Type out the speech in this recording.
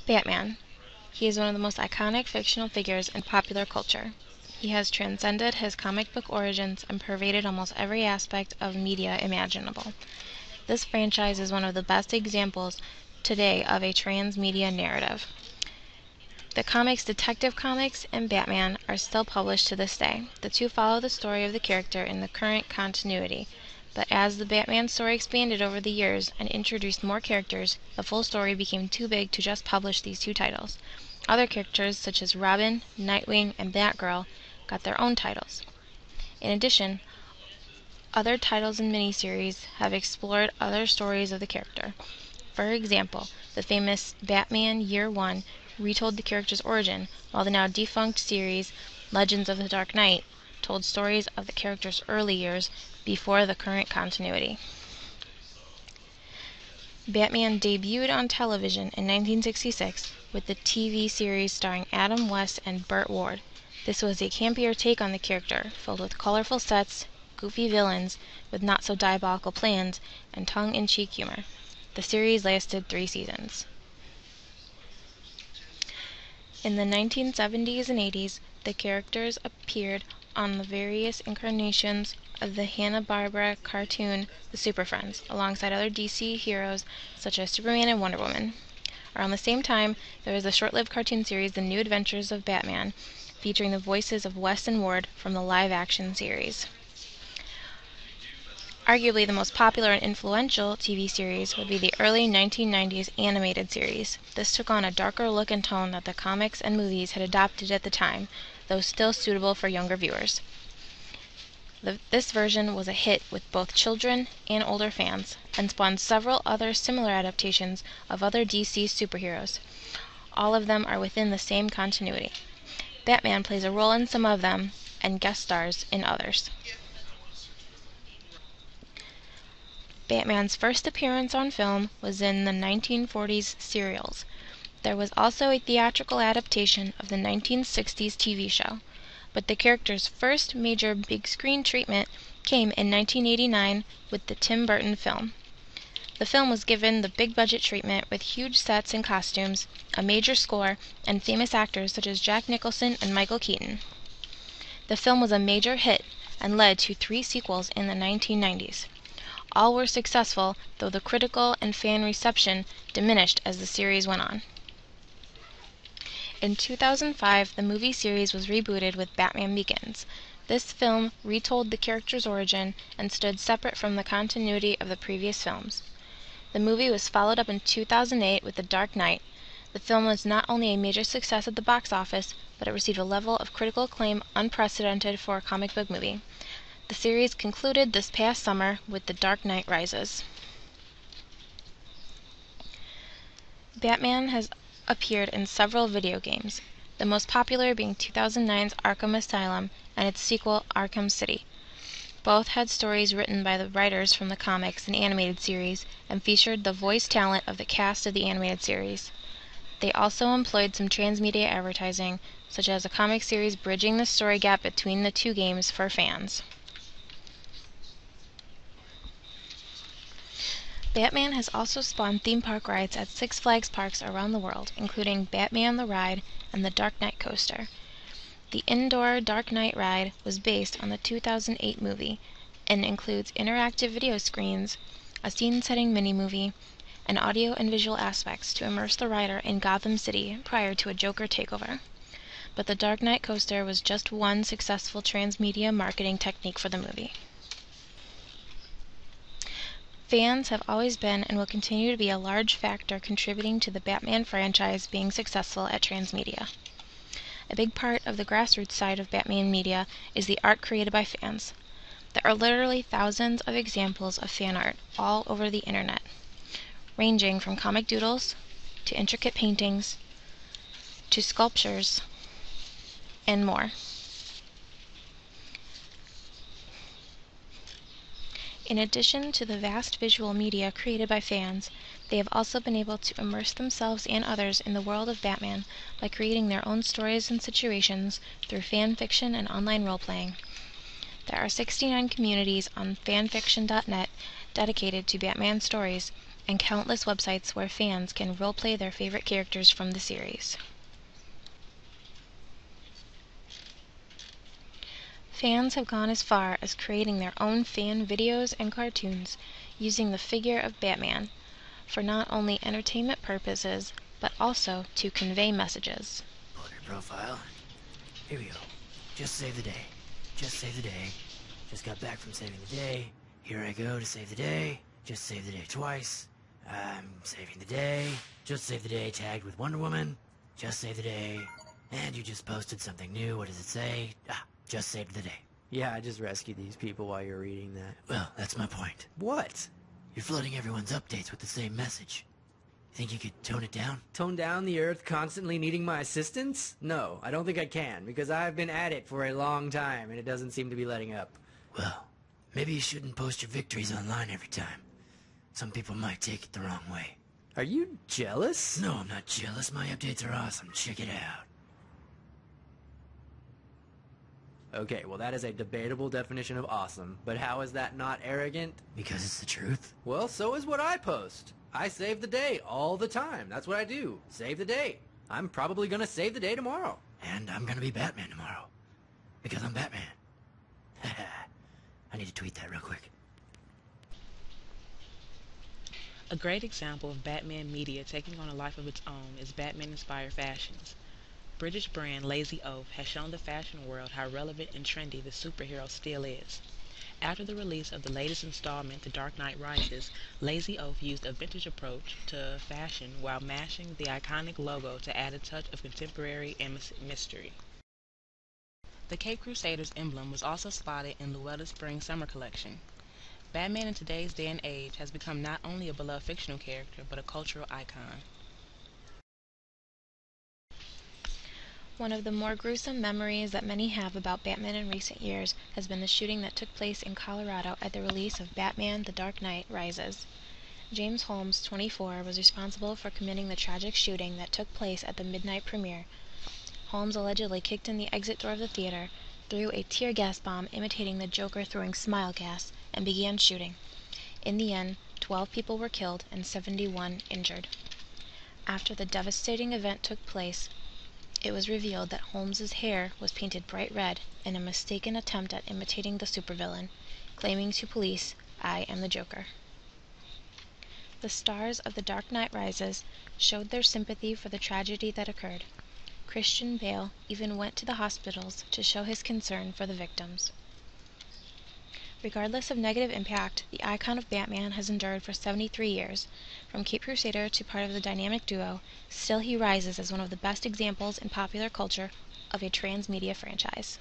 Batman. He is one of the most iconic fictional figures in popular culture. He has transcended his comic book origins and pervaded almost every aspect of media imaginable. This franchise is one of the best examples today of a transmedia narrative. The comics Detective Comics and Batman are still published to this day. The two follow the story of the character in the current continuity, but as the Batman story expanded over the years and introduced more characters, the full story became too big to just publish these two titles. Other characters, such as Robin, Nightwing, and Batgirl, got their own titles. In addition, other titles and miniseries have explored other stories of the character. For example, the famous Batman Year One retold the character's origin, while the now defunct series Legends of the Dark Knight told stories of the character's early years before the current continuity. Batman debuted on television in 1966 with the TV series starring Adam West and Burt Ward. This was a campier take on the character, filled with colorful sets, goofy villains with not-so-diabolical plans, and tongue-in-cheek humor. The series lasted 3 seasons. In the 1970s and 80s, the characters appeared on the various incarnations of the Hanna-Barbera cartoon The Super Friends, alongside other DC heroes such as Superman and Wonder Woman. Around the same time, there was the short-lived cartoon series The New Adventures of Batman, featuring the voices of West and Ward from the live-action series. Arguably the most popular and influential TV series would be the early 1990s animated series. This took on a darker look and tone that the comics and movies had adopted at the time, though still suitable for younger viewers. This version was a hit with both children and older fans, and spawned several other similar adaptations of other DC superheroes. All of them are within the same continuity. Batman plays a role in some of them, and guest stars in others. Batman's first appearance on film was in the 1940s serials. There was also a theatrical adaptation of the 1960s TV show, but the character's first major big-screen treatment came in 1989 with the Tim Burton film. The film was given the big-budget treatment with huge sets and costumes, a major score, and famous actors such as Jack Nicholson and Michael Keaton. The film was a major hit and led to 3 sequels in the 1990s. All were successful, though the critical and fan reception diminished as the series went on. In 2005, the movie series was rebooted with Batman Begins. This film retold the character's origin and stood separate from the continuity of the previous films. The movie was followed up in 2008 with The Dark Knight. The film was not only a major success at the box office, but it received a level of critical acclaim unprecedented for a comic book movie. The series concluded this past summer with The Dark Knight Rises. Batman has appeared in several video games, the most popular being 2009's Arkham Asylum and its sequel Arkham City. Both had stories written by the writers from the comics and animated series and featured the voice talent of the cast of the animated series. They also employed some transmedia advertising, such as a comic series bridging the story gap between the two games for fans. Batman has also spawned theme park rides at Six Flags parks around the world, including Batman the Ride and the Dark Knight Coaster. The indoor Dark Knight ride was based on the 2008 movie and includes interactive video screens, a scene-setting mini-movie, and audio and visual aspects to immerse the rider in Gotham City prior to a Joker takeover. But the Dark Knight Coaster was just one successful transmedia marketing technique for the movie. Fans have always been and will continue to be a large factor contributing to the Batman franchise being successful at transmedia. A big part of the grassroots side of Batman media is the art created by fans. There are literally thousands of examples of fan art all over the internet, ranging from comic doodles to intricate paintings to sculptures and more. In addition to the vast visual media created by fans, they have also been able to immerse themselves and others in the world of Batman by creating their own stories and situations through fan fiction and online role-playing. There are 69 communities on fanfiction.net dedicated to Batman stories, and countless websites where fans can roleplay their favorite characters from the series. Fans have gone as far as creating their own fan videos and cartoons using the figure of Batman for not only entertainment purposes, but also to convey messages. Pull up your profile. Here we go. Just save the day. Just save the day. Just got back from saving the day. Here I go to save the day. Just save the day twice. I'm saving the day. Just save the day tagged with Wonder Woman. Just save the day. And you just posted something new. What does it say? Just saved the day. Yeah, I just rescued these people while you're reading that. Well, that's my point. What? You're flooding everyone's updates with the same message. Think you could tone it down? Tone down the Earth constantly needing my assistance? No, I don't think I can, because I've been at it for a long time, and it doesn't seem to be letting up. Well, maybe you shouldn't post your victories online every time. Some people might take it the wrong way. Are you jealous? No, I'm not jealous. My updates are awesome. Check it out. Okay, well that is a debatable definition of awesome, but how is that not arrogant? Because it's the truth. Well, so is what I post. I save the day all the time. That's what I do. Save the day. I'm probably gonna save the day tomorrow. And I'm gonna be Batman tomorrow. Because I'm Batman. I need to tweet that real quick. A great example of Batman media taking on a life of its own is Batman-inspired fashions. British brand Lazy Oaf has shown the fashion world how relevant and trendy the superhero still is. After the release of the latest installment, The Dark Knight Rises, Lazy Oaf used a vintage approach to fashion while mashing the iconic logo to add a touch of contemporary and mystery. The Cape Crusaders emblem was also spotted in Luella's Spring-Summer collection. Batman in today's day and age has become not only a beloved fictional character, but a cultural icon. One of the more gruesome memories that many have about Batman in recent years has been the shooting that took place in Colorado at the release of Batman: The Dark Knight Rises. James Holmes, 24, was responsible for committing the tragic shooting that took place at the midnight premiere. Holmes allegedly kicked in the exit door of the theater, threw a tear gas bomb imitating the Joker throwing smile gas, and began shooting. In the end, 12 people were killed and 71 injured. After the devastating event took place, it was revealed that Holmes's hair was painted bright red in a mistaken attempt at imitating the supervillain, claiming to police, "I am the Joker." The stars of The Dark Knight Rises showed their sympathy for the tragedy that occurred. Christian Bale even went to the hospitals to show his concern for the victims. Regardless of negative impact, the icon of Batman has endured for 73 years. From Cape Crusader to part of the dynamic duo, still he rises as one of the best examples in popular culture of a transmedia franchise.